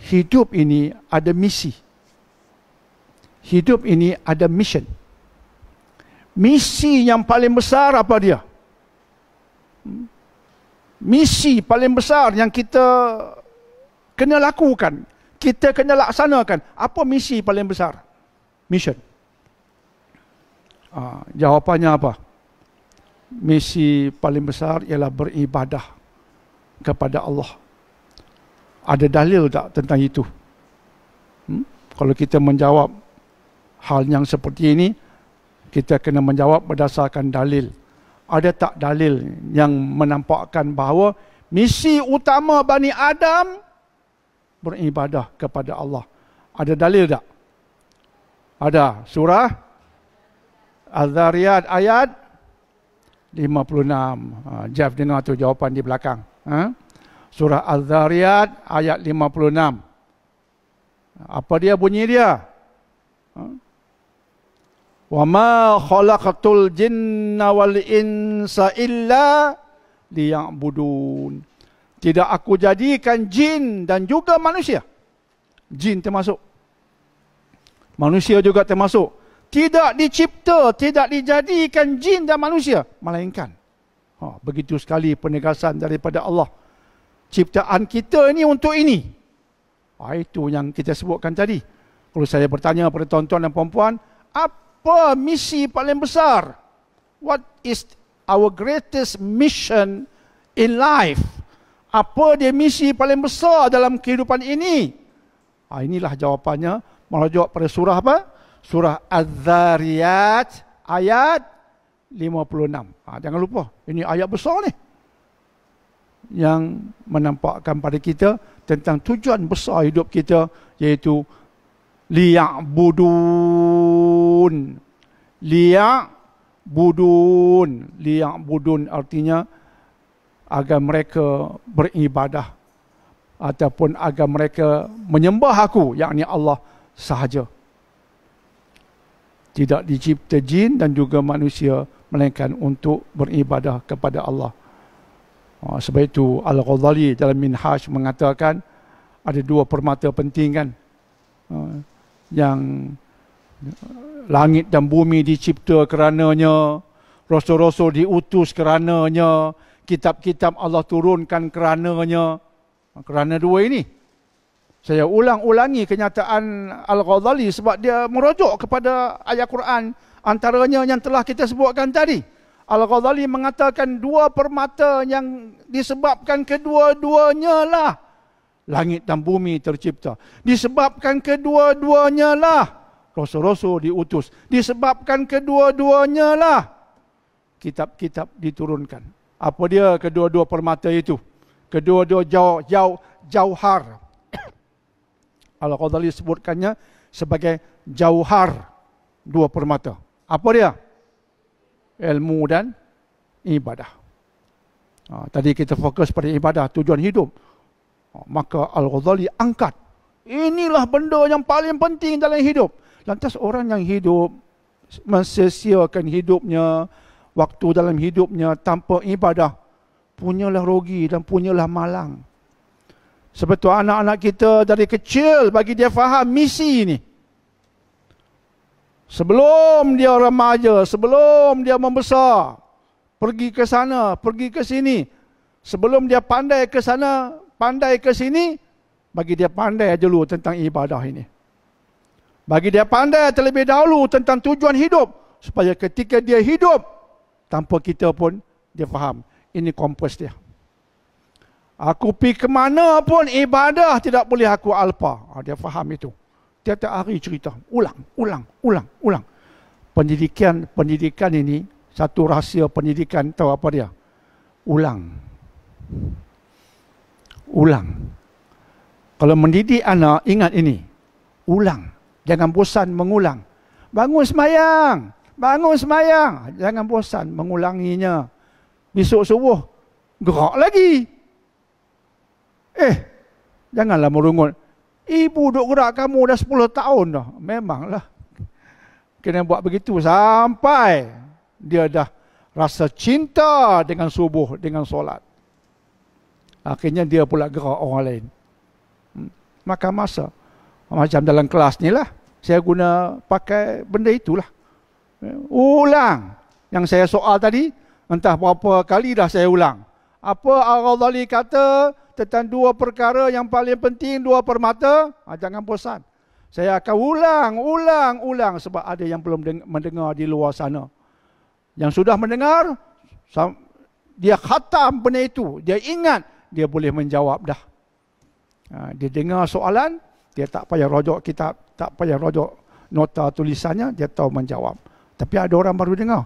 hidup ini ada misi. Hidup ini ada mission. Misi yang paling besar apa dia? Misi paling besar yang kita kena lakukan, kita kena laksanakan. Apa misi paling besar? Mission. Jawapannya apa? Misi paling besar ialah beribadah kepada Allah. Ada dalil tak tentang itu? Kalau kita menjawab hal yang seperti ini, kita kena menjawab berdasarkan dalil. Ada tak dalil yang menampakkan bahawa misi utama Bani Adam beribadah kepada Allah? Ada dalil tak? Ada. Surah Az-Zariyat ayat 56. Jeff dengar tu jawapan di belakang. Surah Az-Zariyat ayat 56. Apa dia bunyi dia? Wa ma khalaqatul jinna wal insa illa liya'budun. Tidak aku jadikan jin dan juga manusia. Jin termasuk. Manusia juga termasuk. Tidak dicipta, tidak dijadikan jin dan manusia, melainkan. Begitu sekali penegasan daripada Allah. Ciptaan kita ini untuk ini. Itu yang kita sebutkan tadi. Kalau saya bertanya pada tuan-tuan dan puan-puan, apa misi paling besar? What is our greatest mission in life? Apa dia misi paling besar dalam kehidupan ini? Inilah jawapannya merujuk pada surah apa? Surah Az-Zariyat ayat 56. Jangan lupa, ini ayat besar ni. Yang menampakkan pada kita tentang tujuan besar hidup kita, iaitu liya'budun. Liya'budun. Liya'budun artinya agar mereka beribadah ataupun agar mereka menyembah aku, yakni Allah sahaja. Tidak dicipta jin dan juga manusia melainkan untuk beribadah kepada Allah. Sebab itu Al-Ghazali dalam Minhaj mengatakan ada dua permata penting kan, yang langit dan bumi dicipta kerananya, rasul-rasul diutus kerananya, kitab-kitab Allah turunkan kerananya. Kerana dua ini. Saya ulang-ulangi kenyataan Al-Ghazali sebab dia merujuk kepada ayat Quran antaranya yang telah kita sebutkan tadi. Al-Ghazali mengatakan dua permata yang disebabkan kedua-duanya lah langit dan bumi tercipta. Disebabkan kedua-duanya lah rasul-rasul diutus. Disebabkan kedua-duanya lah kitab-kitab diturunkan. Apa dia kedua-dua permata itu? Kedua-dua jauhar. Al-Ghazali sebutkannya sebagai jauhar, dua permata. Apa dia? Ilmu dan ibadah. Tadi kita fokus pada ibadah, tujuan hidup. Maka Al-Ghazali angkat, inilah benda yang paling penting dalam hidup. Lantas orang yang hidup, mensia-siakan hidupnya, waktu dalam hidupnya tanpa ibadah, punyalah rugi dan punyalah malang. Sebab tu anak-anak kita dari kecil bagi dia faham misi ini. Sebelum dia remaja, sebelum dia membesar, pergi ke sana, pergi ke sini. Sebelum dia pandai ke sana, pandai ke sini, bagi dia pandai dulu tentang ibadah ini. Bagi dia pandai terlebih dahulu tentang tujuan hidup, supaya ketika dia hidup, tanpa kita pun dia faham. Ini kompas dia. Aku pergi ke mana pun ibadah tidak boleh aku alpa. Dia faham itu. Tiap-tiap hari cerita. Ulang. Pendidikan ini, satu rahsia pendidikan, tahu apa dia? Ulang. Kalau mendidik anak, ingat ini. Ulang. Jangan bosan mengulang. Bangun semayang. Jangan bosan mengulanginya. Besok subuh, gerak lagi. Janganlah merungut. Ibu duk gerak kamu dah 10 tahun dah. Memanglah. Kena buat begitu sampai dia dah rasa cinta dengan subuh, dengan solat. Akhirnya dia pula gerak orang lain. makan masa. Macam dalam kelas ni lah, saya guna pakai benda itulah. Ulang. Yang saya soal tadi, entah berapa kali dah saya ulang. Apa Al-Ghazali kata tentang dua perkara yang paling penting, dua permata? Jangan bosan. Saya akan ulang sebab ada yang belum mendengar di luar sana. Yang sudah mendengar, dia khatam benda itu, dia ingat, dia boleh menjawab dah. Dia dengar soalan, dia tak payah rojok kitab, tak payah rojok nota tulisannya, dia tahu menjawab. Tapi ada orang baru dengar,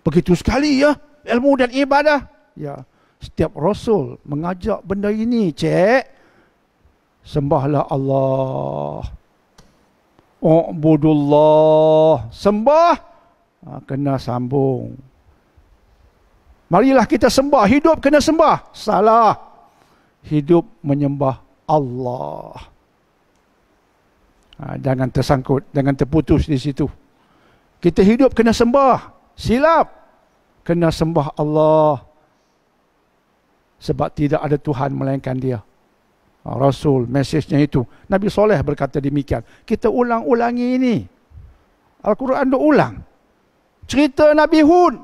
begitu sekali ya ilmu dan ibadah. Ya, setiap Rasul mengajak benda ini, cik. Sembahlah Allah. Ubudullah. Sembah, kena sambung. Marilah kita sembah. Hidup kena sembah. Salah. Hidup menyembah Allah. Jangan tersangkut, jangan terputus di situ. Kita hidup kena sembah. Silap. Kena sembah Allah. Sebab tidak ada Tuhan melainkan Dia. Rasul, mesejnya itu. Nabi Soleh berkata demikian. Kita ulang-ulangi ini. Al-Quran dia ulang. Cerita Nabi Hud,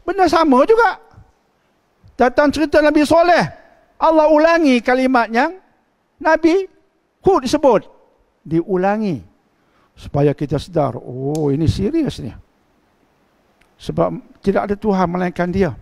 benda sama juga. Datang cerita Nabi Soleh, Allah ulangi kalimat yang Nabi Hud sebut. Diulangi. Supaya kita sedar, oh ini serius ni. Sebab tidak ada Tuhan melainkan Dia.